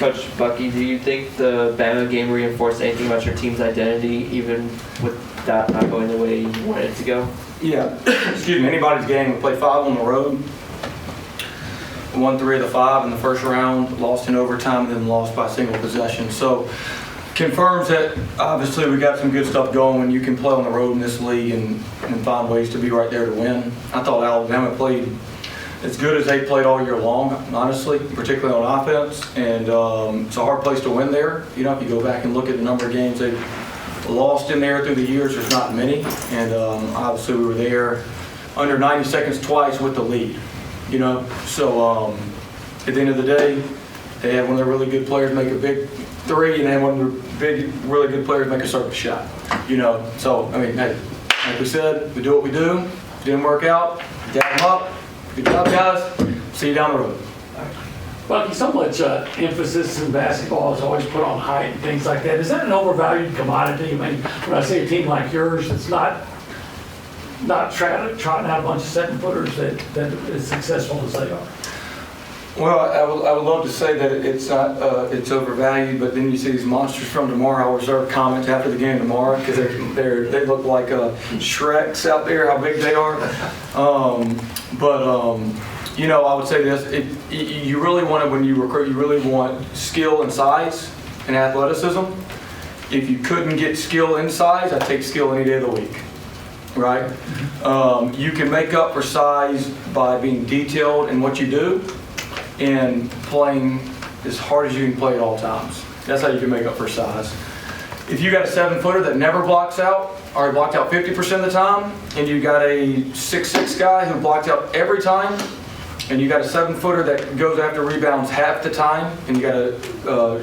Coach Bucky, do you think the Bama game reinforced anything about your team's identity, even with that not going the way you wanted it to go? Yeah, excuse me, anybody's game. We played 5 on the road. Won 3 of the 5 in the first round, lost in overtime, and then lost by a single possession. So confirms that obviously we got some good stuff going when you can play on the road in this league and find ways to be right there to win. I thought Alabama played as good as they played all year long, honestly, particularly on offense. And it's a hard place to win there. You know, if you go back and look at the number of games they've lost in there through the years, there's not many. And obviously we were there under 90 seconds twice with the lead. You know, so at the end of the day, they had one of their really good players make a big 3, and then one of their really good players make a circle shot. You know, so I mean, hey, like we said, we do what we do. If it didn't work out, dab them up. Good job, guys. See you down the road. Bucky, so much emphasis in basketball is always put on height and things like that. Is that an overvalued commodity? I mean, when I say a team like yours, it's not trotting out a bunch of 7-footers that is successful as they are. Well, I would love to say that it's not it's overvalued, but then you see these monsters from tomorrow. I'll reserve comments after the game tomorrow because they look like Shreks out there, how big they are. You know, I would say this: you really want to, when you recruit, you really want skill and size and athleticism. If you couldn't get skill and size, I'd take skill any day of the week. Right? You can make up for size by being detailed in what you do and playing as hard as you can play at all times. That's how you can make up for size. If you got a 7-footer that never blocks out, or blocked out 50% of the time, and you got a 6'6" guy who blocked out every time, and you got a 7-footer that goes after rebounds half the time, and you got a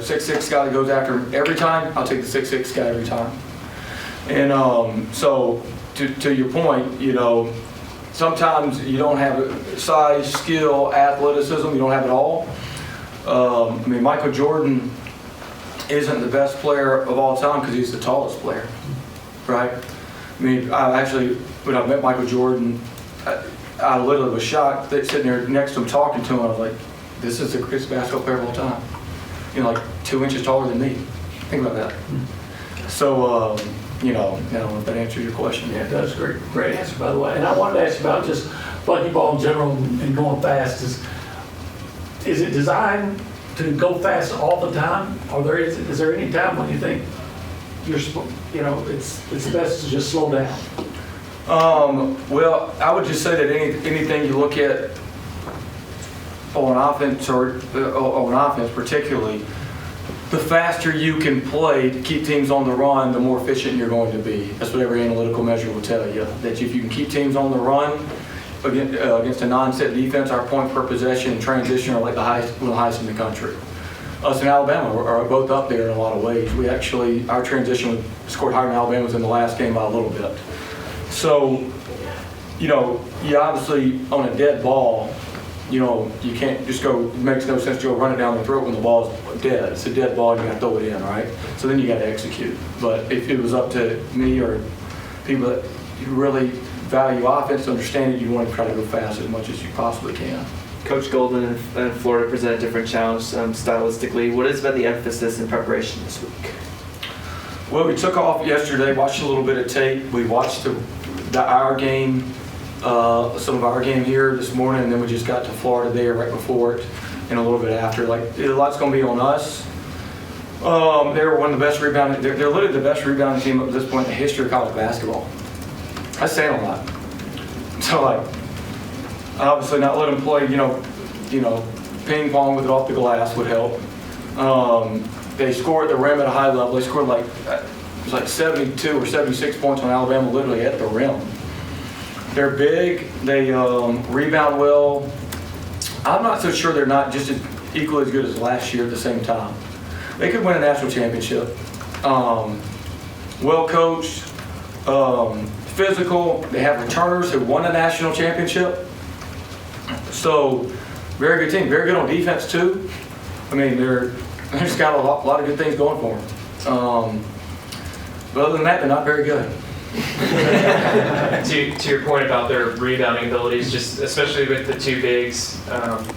6'6" guy that goes after him every time, I'll take the 6'6" guy every time. And so, to your point, you know, sometimes you don't have size, skill, athleticism, you don't have it all. I mean, Michael Jordan isn't the best player of all time because he's the tallest player, right? I mean, when I met Michael Jordan, I literally was shocked that sitting there next to him talking to him, I was like, this is the greatest basketball player of all time. You know, like 2 inches taller than me. Think about that. So, you know, I don't know if that answers your question. Yeah, it does. Great answer, by the way. And I wanted to ask you about just buckyball in general and going fast. Is it designed to go fast all the time? Or is there any time when you think it's best to just slow down? Well, I would just say that anything you look at on offense, or on offense particularly, the faster you can play to keep teams on the run, the more efficient you're going to be. That's what every analytical measure will tell you. That if you can keep teams on the run against a non-set defense, our point per possession and transition are like one of the highest in the country. Us and Alabama are both up there in a lot of ways. Our transition scored higher than Alabama's in the last game by a little bit. So, you know, you obviously on a dead ball, you know, you can't just go, it makes no sense to go run it down the throat when the ball's dead. It's a dead ball, you got to throw it in, right? So then you got to execute. But if it was up to me or people that really value offense, understand it, you want to try to go fast as much as you possibly can. Coach Golden and Florida present a different challenge stylistically. What has been the emphasis in preparation this week? Well, we took off yesterday, watched a little bit of tape. We watched our game, some of our game here this morning, and then we just got to Florida there right before it and a little bit after. Like, a lot's going to be on us. They're one of the best rebounding. They're literally the best rebounding team up to this point in the history of college basketball. That's saying a lot. So, like, obviously not let them play, you know, ping pong with it off the glass would help. They scored at the rim at a high level. They scored it was like 72 or 76 points on Alabama literally at the rim. They're big. They rebound well. I'm not so sure they're not just equally as good as last year at the same time. They could win a national championship. Well coached, physical. They have returners who won a national championship. So, very good team. Very good on defense too. I mean, they're just got a lot of good things going for them. But other than that, they're not very good. To your point about their rebounding abilities, just especially with the two bigs,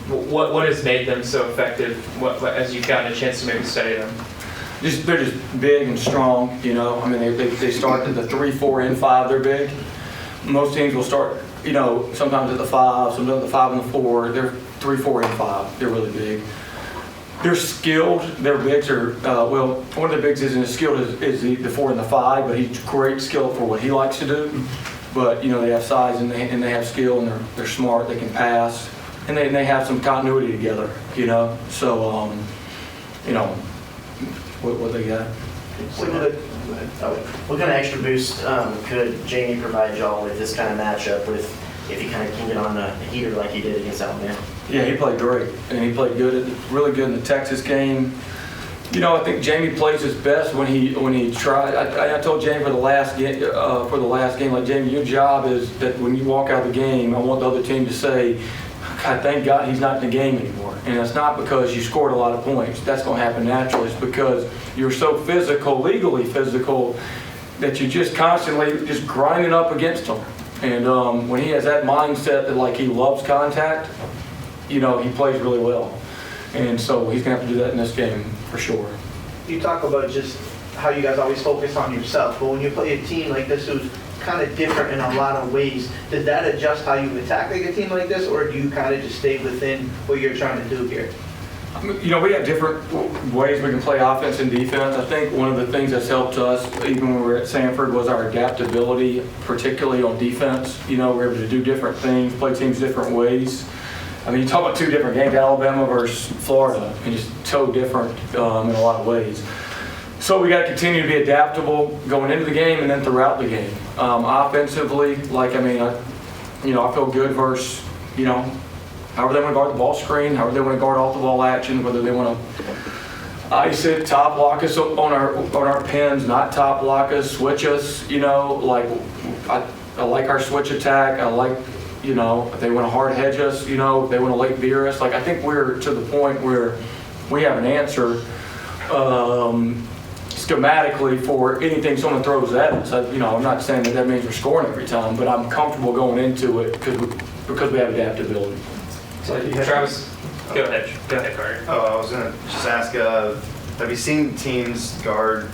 what has made them so effective? As you've gotten a chance to maybe study them? They're just big and strong, you know. I mean, they start at the 3, 4, and 5. They're big. Most teams will start, you know, sometimes at the 5, sometimes at the 5 and the 4. They're 3, 4, and 5. They're really big. They're skilled. Their bigs are, well, one of the bigs isn't as skilled as the 4 and the 5, but he's great skill for what he likes to do. But, you know, they have size and they have skill, and they're smart. They can pass. And they have some continuity together, you know. So, you know, what they got. What kind of extra boost could Jamie provide y'all with this kind of matchup if he kind of can get on the heater like he did against Alabama? Yeah, he played great, and he played really good in the Texas game. You know, I think Jamie plays his best when he tried. I told Jamie for the last game, like, Jamie, your job is that when you walk out of the game, I want the other team to say, God, thank God he's not in the game anymore. And it's not because you scored a lot of points. That's going to happen naturally. It's because you're so physical, legally physical, that you're just constantly just grinding up against them. And when he has that mindset that, like, he loves contact, you know, he plays really well. And so he's going to have to do that in this game for sure. You talk about just how you guys always focus on yourself, but when you play a team like this who's kind of different in a lot of ways, does that adjust how you attack like a team like this, or do you kind of just stay within what you're trying to do here? You know, we have different ways we can play offense and defense. I think one of the things that's helped us, even when we were at Sanford, was our adaptability, particularly on defense. You know, we're able to do different things, play teams different ways. I mean, you talk about two different games, Alabama versus Florida, and just so different in a lot of ways. So we got to continue to be adaptable going into the game and then throughout the game. Offensively, like, I mean, I feel good versus, you know, however they want to guard the ball screen, however they want to guard off the ball action, whether they want to ice it, top lock us on our pins, not top lock us, switch us, you know, like, I like our switch attack. I like, you know, if they want to hard hedge us, you know, if they want to late veer us. Like, I think we're to the point where we have an answer schematically for anything someone throws at us. You know, I'm not saying that means we're scoring every time, but I'm comfortable going into it because we have adaptability. So, Travis, go ahead, Carter. Oh, I was going to just ask, have you seen teams guard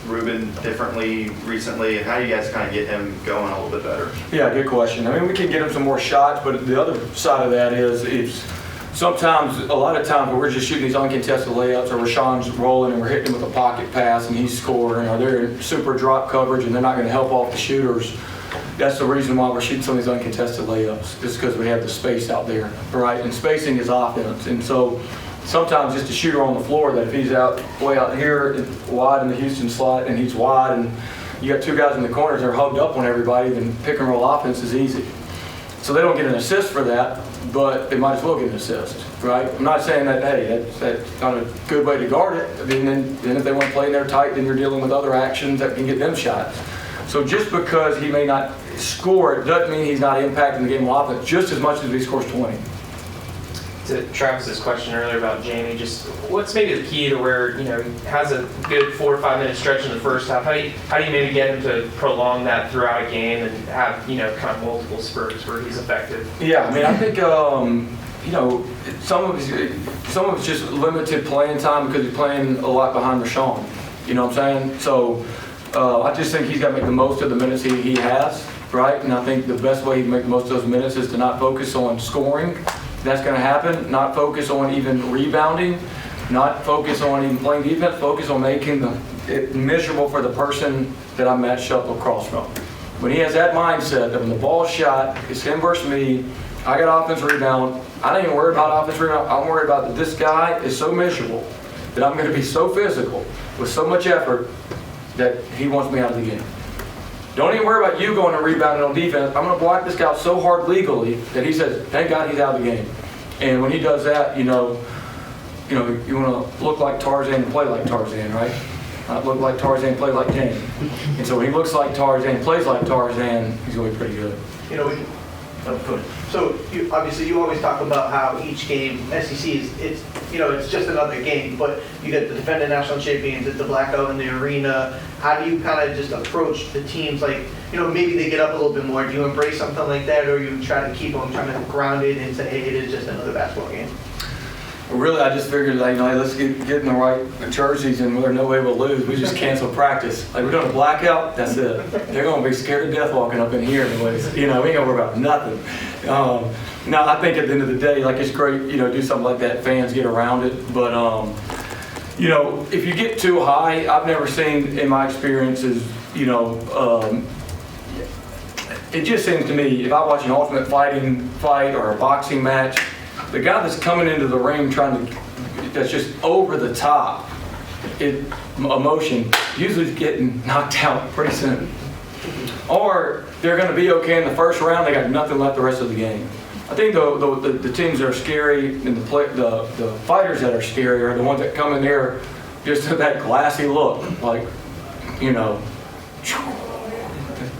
Ruben differently recently, and how do you guys kind of get him going a little bit better? Yeah, good question. I mean, we can get him some more shots, but the other side of that is sometimes, a lot of times, when we're just shooting these uncontested layups, or Rashawn's rolling and we're hitting him with a pocket pass and he's scoring, or they're in super drop coverage and they're not going to help off the shooters. That's the reason why we're shooting some of these uncontested layups, is because we have the space out there, right? And spacing is offense. And so sometimes just a shooter on the floor, that if he's way out here wide in the Houston slot and he's wide and you got two guys in the corners that are hugged up on everybody, then pick and roll offense is easy. So they don't get an assist for that, but they might as well get an assist, right? I'm not saying that, hey, that's not a good way to guard it. Then if they want to play in there tight, then you're dealing with other actions that can get them shots. So just because he may not score, it doesn't mean he's not impacting the game of offense just as much as if he scores 20. To Travis's question earlier about Jamie, just what's maybe the key to where, you know, he has a good 4 or 5 minute stretch in the first half? How do you maybe get him to prolong that throughout a game and have, you know, kind of multiple spurts where he's effective? Yeah, I mean, I think you know, some of it's just limited playing time because he's playing a lot behind Rashawn. You know what I'm saying? So I just think he's got to make the most of the minutes he has, right? And I think the best way to make the most of those minutes is to not focus on scoring. That's going to happen. Not focus on even rebounding, not focus on even playing defense, focus on making it miserable for the person that I'm matched up across from. When he has that mindset that when the ball's shot, it's him versus me, I got offense rebound, I don't even worry about offense rebound, I'm worried about that this guy is so miserable that I'm going to be so physical with so much effort that he wants me out of the game. Don't even worry about you going and rebounding on defense. I'm going to block this guy out so hard legally that he says, thank God he's out of the game. And when he does that, you want to look like Tarzan and play like Tarzan, right? Not look like Tarzan and play like Jane. And so when he looks like Tarzan and plays like Tarzan, he's going to be pretty good. You know, So obviously you always talk about how each game, SEC it's just another game, but you get the defending national champions at the blackout in the arena. How do you kind of just approach the teams like, maybe they get up a little bit more. Do you embrace something like that, or you try to keep them kind of grounded and say, hey, it is just another basketball game? Really, I just figured, like, hey, let's get in the right jerseys and there's no way we'll lose. We just cancel practice. Like, we're doing a blackout, that's it. They're going to be scared to death walking up in here anyways. We ain't going to worry about nothing. No, I think at the end of the day, like, it's great, do something like that. Fans get around it. But, if you get too high, I've never seen, in my experiences, it just seems to me, if I watch an ultimate fight or a boxing match, the guy that's coming into the ring that's just over the top, emotion, usually is getting knocked out pretty soon. Or they're going to be okay in the first round, they got nothing left the rest of the game. I think the teams that are scary and the fighters that are scary are the ones that come in there just with that glassy look, like,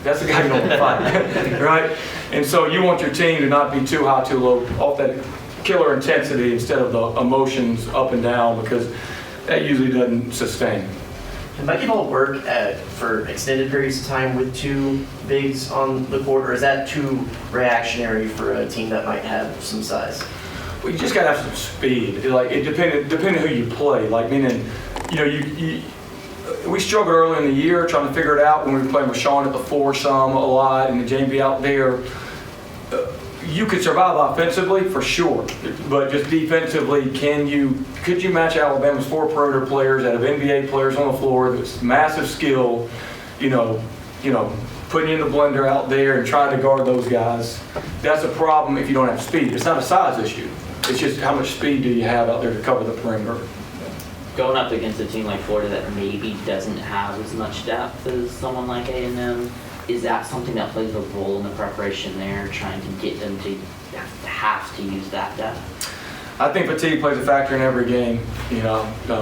that's the guy you don't fight, right? And so you want your team to not be too high, too low, off that killer intensity instead of the emotions up and down, because that usually doesn't sustain. Can Bucky ball work for extended periods of time with two bigs on the court, or is that too reactionary for a team that might have some size? Well, you just gotta have some speed. It depending who you play. Like, meaning, we struggled early in the year trying to figure it out when we were playing with Sean at the foursome a lot and the JV out there. You could survive offensively for sure, but just defensively, could you match Alabama's 4 perimeter players that have NBA players on the floor that's massive skill, putting you in the blender out there and trying to guard those guys? That's a problem if you don't have speed. It's not a size issue. It's just how much speed do you have out there to cover the perimeter. Going up against a team like Florida that maybe doesn't have as much depth as someone like A&M, is that something that plays a role in the preparation there, trying to get them to have to use that depth? I think fatigue plays a factor in every game.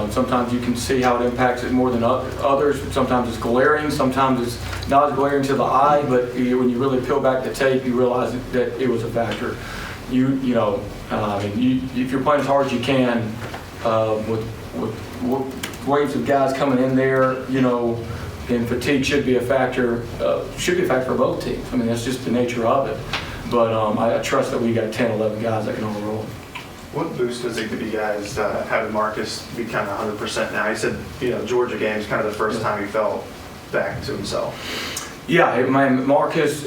Sometimes you can see how it impacts it more than others. Sometimes it's glaring. Sometimes it's not as glaring to the eye. But when you really peel back the tape, you realize that it was a factor. If you're playing as hard as you can, with waves of guys coming in there, and fatigue should be a factor for both teams. I mean, that's just the nature of it. But I trust that we got 10, 11 guys that can all roll. What boost does it give you guys having Marcus be kind of 100% now? He said, Georgia game is kind of the first time he felt back to himself. Yeah, Marcus,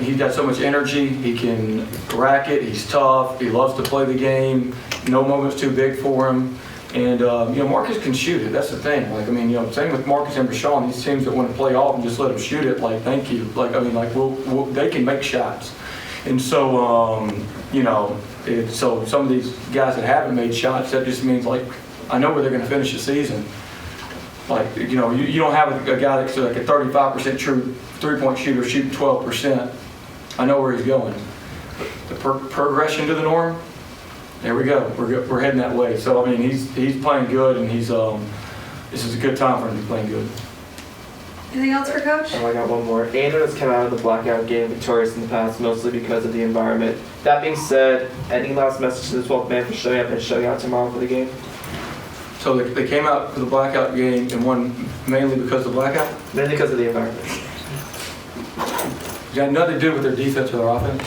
he's got so much energy. He can rack it. He's tough. He loves to play the game. No moment's too big for him. And, Marcus can shoot it. That's the thing. Same with Marcus and Rashawn. These teams that want to play off and just let them shoot it, thank you. They can make shots. And so, so some of these guys that haven't made shots, that just means, I know where they're going to finish the season. You don't have a guy that's like a 35% true three-point shooter shooting 12%. I know where he's going. The progression to the norm, there we go. We're heading that way. So he's playing good, and this is a good time for him to be playing good. Anything else for Coach? I got one more. Andrew has come out of the blackout game victorious in the past, mostly because of the environment. That being said, any last message to the 12th man for showing up and showing out tomorrow for the game? So they came out for the blackout game and won mainly because of the blackout? Mainly because of the environment. It got nothing to do with their defense or their offense?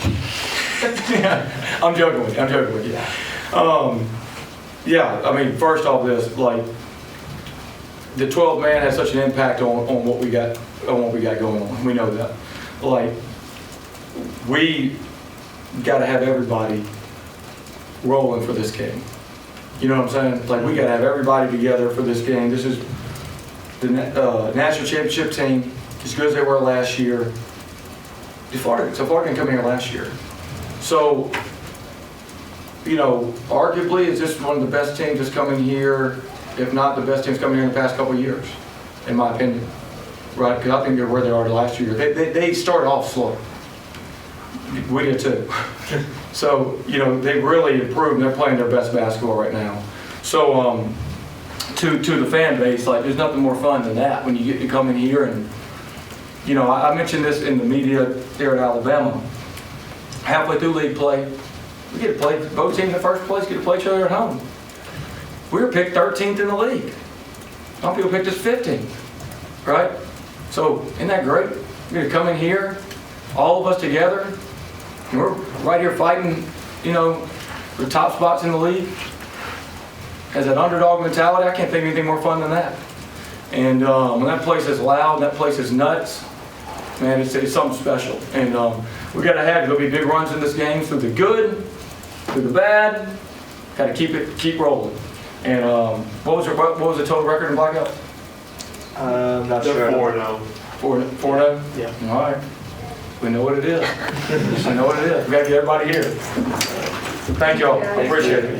Yeah, I'm joking with you. First off, the 12 man has such an impact on what we got going on. We know that. We got to have everybody rolling for this game. You know what I'm saying? We got to have everybody together for this game. This is the national championship team, as good as they were last year. Florida didn't come here last year. So, arguably, is this one of the best teams that's coming here, if not the best teams coming here in the past couple of years, in my opinion. Right? Because I think they're where they are last year. They started off slow. We did too. So, they really improved, and they're playing their best basketball right now. So, to the fan base, there's nothing more fun than that when you get to come in here and, I mentioned this in the media there at Alabama. halfway through league play, we get to play, both teams in first place get to play each other at home. We were picked 13th in the league. Some people picked us 15th, right? So isn't that great? We're gonna come in here, all of us together, and we're right here fighting, you know, for top spots in the league. Has that underdog mentality. I can't think of anything more fun than that. And when that place is loud, that place is nuts, man, it's something special. And we got to have, there'll be big runs in this game through the good, through the bad. Got to keep rolling. And what was the total record in blackout? Not sure. 4-0. 4-0? Yeah. All right. We know what it is. We know what it is. We got to get everybody here. Thank y'all. I appreciate it.